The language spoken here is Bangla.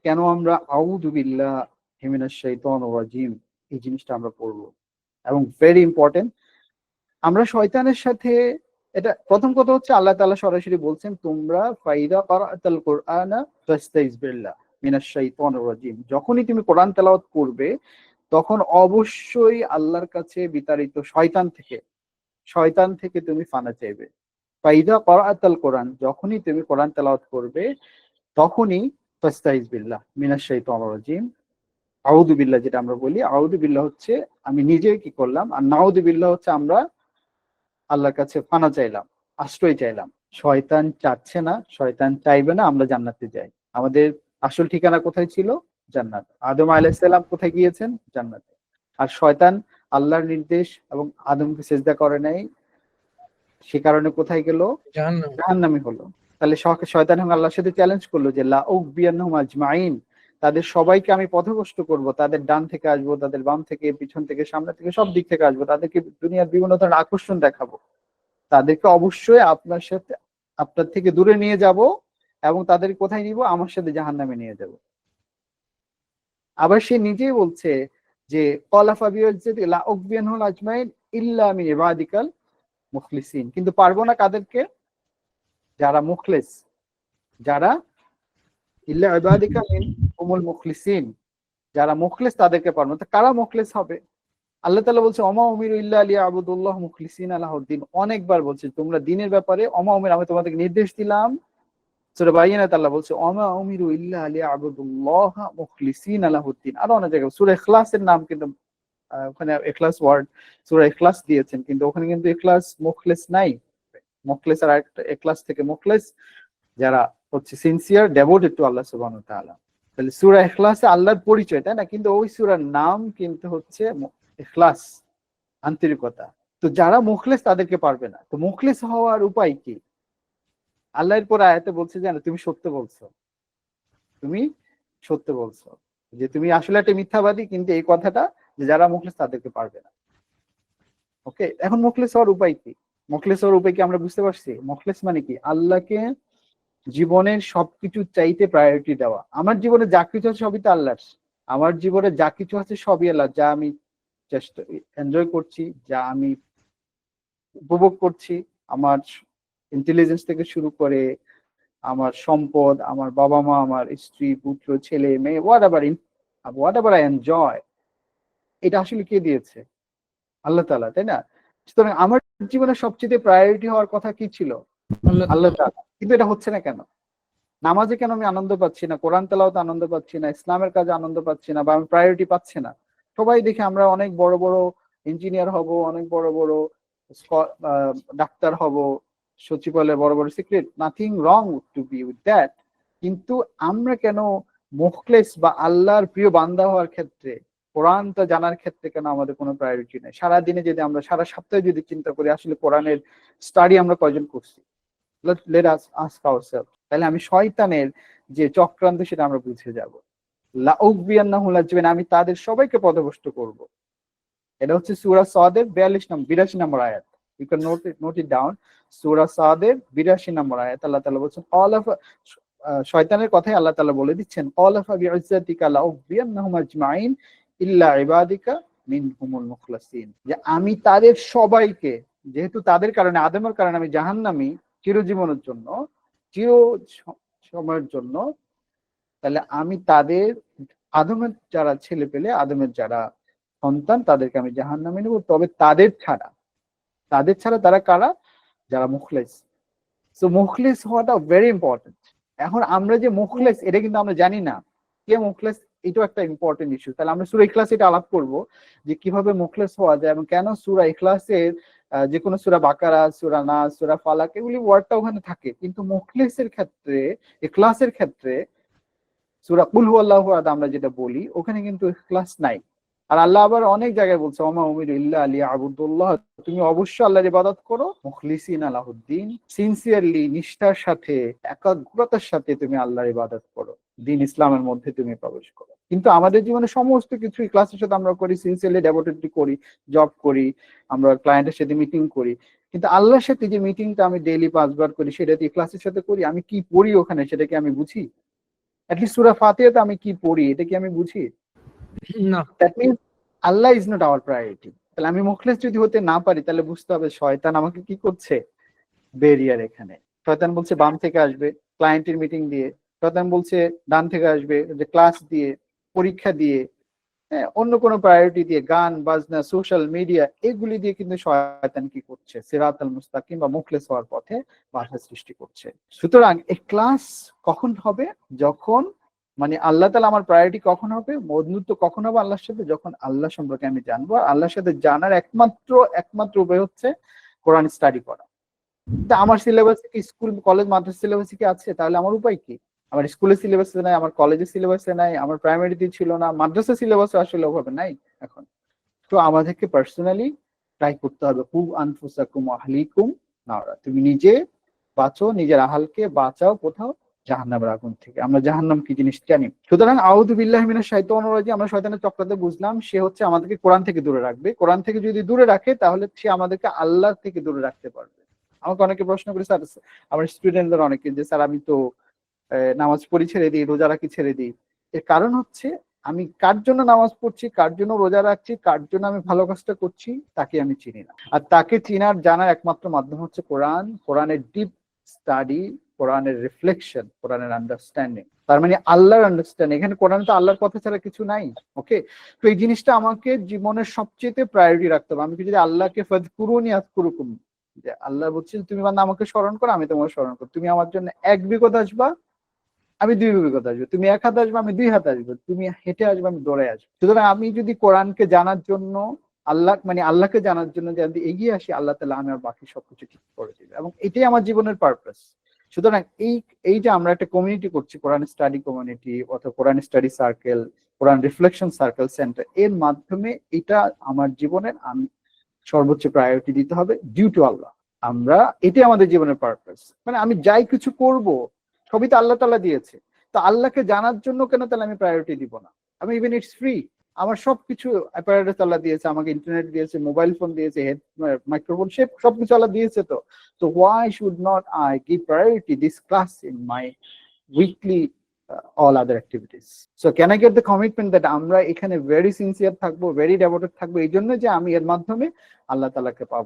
কেন আমরা আউযু বিল্লাহি মিনাশ শাইতানির রাজিম এই জিনিসটা আমরা পড়বো। এবং ভেরি ইম্পর্টেন্ট, আমরা শয়তানের সাথে, এটা প্রথম কথা হচ্ছে আল্লাহ তাআলা সরাসরি বলছেন, তোমরা ফাইদা ক্বারাআতাল কুরআনা ফাস্তাইজ বিল্লাহ মিনাশ শাইতানির রাজিম, যখনই তুমি কোরআন তেলাওয়াত করবে তখন অবশ্যই আল্লাহর কাছে বিতাড়িত শয়তান থেকে তুমি ফানা চাইবে। ফাইদা ক্বারাআতাল কোরআন, যখনই তুমি কোরআন তেলাওয়াত করবে তখনই ফাস্তাইজ বিল্লাহ মিনাশ শাইতানির রাজিম, আউযু বিল্লাহ যেটা আমরা বলি, আউযু বিল্লাহ হচ্ছে আমি নিজে কি করলাম, আর নাউযু বিল্লাহ হচ্ছে আমরা আল্লাহর কাছে ফানা চাইলাম, আশ্রয় চাইলাম। শয়তান চাচ্ছে না, শয়তান চাইবে না আমরা জান্নাতে যাই। আমাদের আসল ঠিকানা কোথায় ছিল? জান্নাত। আদম আলাইহিস সালাম কোথায় গিয়েছেন? জান্নাতে। আর শয়তান আল্লাহর নির্দেশ এবং আদমকে সিজদা করে নাই, সে কারণে কোথায় গেল? জাহান্নাম। জাহান্নামে হলো। তাহলে শয়তান এবং আল্লাহর সাথে চ্যালেঞ্জ করলো যে লা উগবিয়ান্নাহুম আজমাইন, তাদের সবাইকে আমি পথভ্রষ্ট করব, তাদের ডান থেকে আসবো, তাদের বাম থেকে, পিছন থেকে, সামনে থেকে, সব দিক থেকে আসবো, তাদেরকে দুনিয়ার বিভিন্ন ধরনের আকর্ষণ দেখাবো, তাদেরকে অবশ্যই আপনার থেকে দূরে নিয়ে যাব এবং তাদের কোথায় নিব? আমার সাথে জাহান্নামে নিয়ে যাব। আবার সে নিজেই বলছে যে ক্বালা বিইজ্জাতি লা উগবিয়ানহুম আজমাইন ইল্লা মিন ইবাদিকাল মুখলিসিন, কিন্তু পারবো না কাদেরকে? যারা মুখলিস, যারা ইল্লা ইবাদিকা মিনহুমুল মুখলিসিন, যারা মুখলিস তাদেরকে পারবো না। তো কারা মুখলিস হবে? আল্লাহ তাআলা বলছে ওমা উমিরু ইল্লা লিয়াবুদুল্লাহ মুখলিসিনা লাহুদ্দিন, অনেকবার বলছে তোমরা দ্বীনের ব্যাপারে ওমা উমির, আমি তোমাদেরকে নির্দেশ দিলাম। সূরা বাইয়িনাত আল্লাহ বলছে ওমা উমিরু ইল্লা লিয়াবুদুল্লাহ মুখলিসিনা লাহুদ্দিন। আর অনেক জায়গায় সূরা ইখলাসের নাম কিন্তু ওখানে ইখলাস ওয়ার্ড সূরা ইখলাস দিয়েছেন, কিন্তু ওখানে কিন্তু ইখলাস মুখলিস নাই। মুখলিস আর একটা ইখলাস থেকে মুখলিস, যারা হচ্ছে সিনসিয়ার ডেভোটেড টু আল্লাহ সুবহানাহু ওয়া তাআলা। তাহলে সূরা ইখলাসে আল্লাহর পরিচয়, তাই না? কিন্তু ওই সূরার নাম কিন্তু হচ্ছে ইখলাস, আন্তরিকতা। তো যারা মুখলিস তাদেরকে পারবে না। তো মুখলিস হওয়ার উপায় কি? আল্লাহর পর আয়াতে বলছে যে তুমি সত্য বলছো, তুমি সত্য বলছো, যে তুমি আসলে একটা মিথ্যাবাদী, কিন্তু এই কথাটা যে যারা মুখলিস তাদেরকে পারবে না। ওকে, এখন মুখলিস হওয়ার উপায় কি? মুখলিস হওয়ার উপায় কি আমরা বুঝতে পারছি? মুখলিস মানে কি? আল্লাহকে জীবনের সবকিছু চাইতে প্রায়োরিটি দেওয়া। আমার জীবনে যা কিছু আছে সবই তো আল্লাহর, আমার জীবনে যা কিছু আছে সবই আল্লাহ, যা আমি চেষ্টা এনজয় করছি, যা আমি উপভোগ করছি, আমার ইন্টেলিজেন্স থেকে শুরু করে আমার সম্পদ, আমার বাবা মা, আমার স্ত্রী, পুত্র, ছেলে, মেয়ে, হোয়াট এভার আই এনজয়, এটা আসলে কে দিয়েছে? আল্লাহ তাআলা, তাই না? সুতরাং আমার জীবনের সবচেয়ে প্রায়োরিটি হওয়ার কথা কি ছিল? আল্লাহ তাআলা। কিন্তু এটা হচ্ছে না কেন? নামাজে কেন আমি আনন্দ পাচ্ছি না? কোরআন তেলাওয়াতে আনন্দ পাচ্ছি না? ইসলামের কাজে আনন্দ পাচ্ছি না, বা আমি প্রায়োরিটি পাচ্ছি না? সবাই দেখে আমরা অনেক বড় বড় ইঞ্জিনিয়ার হব, অনেক বড় বড় ডাক্তার হব, সচিবালয়ে বড় বড় secret, nothing wrong to be with that. কিন্তু আমরা কেন মুখলেস বা আল্লাহর প্রিয় বান্দা হওয়ার ক্ষেত্রে, কোরআনটা জানার ক্ষেত্রে কেন আমাদের কোনো প্রায়োরিটি নেই? সারাদিনে যদি আমরা, সারা সপ্তাহে যদি চিন্তা করি আসলে কোরআনের স্টাডি আমরা কয়জন করছি? let us ask ourselves। তাহলে আমি শয়তানের যে চক্রান্ত সেটা আমরা বুঝে যাব। লাউগবিয়ান্নাহুল আজমাইন, আমি তাদের সবাইকে পথভ্রষ্ট করব। এটা হচ্ছে সূরা সাদের 82 নম্বর আয়াত। You can note it down. সূরা সাদের 82 নম্বর আয়াত। আল্লাহ তাআলা বলছেন শয়তানের কথাই আল্লাহ তাআলা বলে দিচ্ছেন, ক্বালা বিইজ্জাতিকা লাউগবিয়ান্নাহুম আজমাইন ইল্লা ইবাদিকা মিনহুমুল মুখলাসিন, যে আমি তাদের সবাইকে, যেহেতু তাদের কারণে, আদমের কারণে আমি জাহান্নামী চিরজীবনের জন্য, চির সময়ের জন্য, তাহলে আমি তাদের, আদমের যারা ছেলে পেলে, আদমের যারা সন্তান, তাদেরকে আমি জাহান্নামে নেব। তবে তাদের ছাড়া তারা কারা? যারা মুখলেস। সো মুখলেস হওয়াটা ভেরি ইম্পর্টেন্ট। এখন আমরা যে মুখলেস এটা কিন্তু আমরা জানি না, কে মুখলেস, এটাও একটা ইম্পর্টেন্ট ইস্যু। তাহলে আমরা সূরা ইখলাস এটা আলাপ করব যে কিভাবে মুখলেস হওয়া যায়, এবং কেন সূরা ইখলাসের যে কোনো সূরা বাকারা, সূরা নাস, সূরা ফালাক, এগুলি ওয়ার্ডটা ওখানে থাকে, কিন্তু মুখলেসের ক্ষেত্রে, ইখলাসের ক্ষেত্রে সূরা কুল হুয়াল্লাহু আহাদ আমরা যেটা বলি, ওখানে কিন্তু ইখলাস নাই। আর আল্লাহ আবার অনেক জায়গায় বলছে ওমা উমিরু ইল্লা লিয়াবুদুল্লাহ, তুমি অবশ্যই আল্লাহর ইবাদত করো মুখলিসিনা লাহুদ্দিন, সিনসিয়ারলি, নিষ্ঠার সাথে, একাগ্রতার সাথে তুমি আল্লাহর ইবাদত করো, দ্বীন ইসলামের মধ্যে তুমি প্রবেশ করো। কিন্তু আমাদের জীবনে সমস্ত কিছু ইখলাসের সাথে আমরা করি, সিনসিয়ারলি ডেভোটেডলি করি, জব করি, আমরা ক্লায়েন্টের সাথে মিটিং করি, কিন্তু আল্লাহর সাথে যে মিটিংটা আমি ডেইলি 5 বার করি সেটা ইখলাসের সাথে করি? আমি কি পড়ি ওখানে সেটা কি আমি বুঝি? অ্যাটলিস্ট সূরা ফাতিহাতে আমি কি পড়ি এটা কি আমি বুঝি? না। That means Allah is not our priority. তাহলে আমি মুখলেস যদি হতে না পারি তাহলে বুঝতে হবে শয়তান আমাকে কি করছে, বেরিয়ার এখানে। শয়তান বলছে বাম থেকে আসবে ক্লায়েন্টের মিটিং দিয়ে, শয়তান বলছে ডান থেকে আসবে যে ক্লাস দিয়ে, পরীক্ষা দিয়ে, হ্যাঁ, অন্য কোনো প্রায়োরিটি দিয়ে, গান বাজনা সোশ্যাল মিডিয়া এগুলি দিয়ে কিন্তু শয়তান কি করছে, সিরাতাল মুস্তাকিম বা মুখলেস হওয়ার পথে বাধা সৃষ্টি করছে। সুতরাং এই ক্লাস কখন হবে, যখন মানে আল্লাহ তাআলা আমার প্রায়োরিটি কখন হবে, বন্ধুত্ব কখন হবে আল্লাহর সাথে, যখন আল্লাহ সম্পর্কে আমি জানবো। আর আল্লাহর সাথে জানার একমাত্র উপায় হচ্ছে কোরআন স্টাডি করা। আমার সিলেবাসে কি, স্কুল কলেজ মাদ্রাসা সিলেবাসে কি আছে? তাহলে আমার উপায় কি? আমার স্কুলের সিলেবাসে নাই, আমার কলেজের সিলেবাসে নাই, আমার প্রাইমারিতে ছিল না, মাদ্রাসা সিলেবাসে আসলে ওভাবে নাই এখন। তো আমাদেরকে পার্সোনালি ট্রাই করতে হবে। কু আনফুসাকুম আহলিকুম নারা, তুমি নিজে বাঁচো, নিজের আহালকে বাঁচাও কোথাও, জাহান্নামের আগুন থেকে। আমরা জাহান্নাম কি জিনিস জানি। সুতরাং আউযু বিল্লাহি মিনাশ শাইতানির রাজিম, আমরা শয়তানের চক্রাতে বুঝলাম সে হচ্ছে আমাদেরকে কোরআন থেকে দূরে রাখবে। কোরআন থেকে যদি দূরে রাখে তাহলে সে আমাদেরকে আল্লাহ থেকে দূরে রাখতে পারবে। আমাকে অনেকে প্রশ্ন করে, স্যার আমার স্টুডেন্টদের অনেকে, যে স্যার আমি তো নামাজ পড়ি ছেড়ে দিই, রোজা রাখি ছেড়ে দিই। এর কারণ হচ্ছে আমি কার জন্য নামাজ পড়ছি, কার জন্য রোজা রাখছি, কার জন্য আমি ভালো কাজটা করছি, তাকে আমি চিনি না। আর তাকে চিনার জানার একমাত্র মাধ্যম হচ্ছে কোরআন, কোরআনের ডিপ স্টাডি, কোরআনের রিফ্লেকশন, কোরআনের আন্ডারস্ট্যান্ডিং। তার মানে আল্লাহর আন্ডারস্ট্যান্ডিং। এখানে কোরআনে তো আল্লাহর কথা ছাড়া কিছু নাই। ওকে, তো এই জিনিসটা আমাকে জীবনের সবচেয়ে প্রায়োরিটি রাখতে হবে। আমি যদি আল্লাহকে ফাযকুরুনি আযকুরুকুম, যে আল্লাহ বলছেন তুমি বান্দা আমাকে স্মরণ করো, আমি তোমাকে স্মরণ করো। তুমি আমার জন্য 1 বিঘত আসবা, আমি 2 বিঘত আসবো। তুমি 1 হাত আসবে, আমি 2 হাত আসবো। তুমি হেঁটে আসবে, আমি দৌড়ে আসবো। সুতরাং আমি যদি কোরআনকে জানার জন্য, আল্লাহকে জানার জন্য যদি এগিয়ে আসি, আল্লাহ তাআলা আমার বাকি সবকিছু ঠিক করে দিবে, এবং এটাই আমার জীবনের পারপাস। সুতরাং এই যে আমরা একটা কমিউনিটি করছি, কোরআন স্টাডি কমিউনিটি অথবা কোরআন স্টাডি সার্কেল, কোরআন রিফ্লেকশন সার্কেল সেন্টার, এর মাধ্যমে এটা আমার জীবনের আমি সর্বোচ্চ প্রায়োরিটি দিতে হবে ডিউ টু আল্লাহ। আমরা এটাই আমাদের জীবনের পারপাস। মানে আমি যাই কিছু করব সবই তো আল্লাহ তাআলা দিয়েছে। তো আল্লাহকে জানার জন্য কেন তাহলে আমি প্রায়োরিটি দিব না? আমি ইভেন ইটস ফ্রি, আমার সবকিছু অ্যাপারেটস আল্লাহ দিয়েছে, আমাকে ইন্টারনেট দিয়েছে, মোবাইল ফোন দিয়েছে, মাইক্রোফোন, সবকিছু আল্লাহ দিয়েছে। তো why should not I give priority this class in my weekly all other activities? So can I get the commitment that আমরা এখানে very sincere থাকবো, very devoted থাকবো, এই জন্য যে আমি এর মাধ্যমে আল্লাহ তাআলাকে পাবো।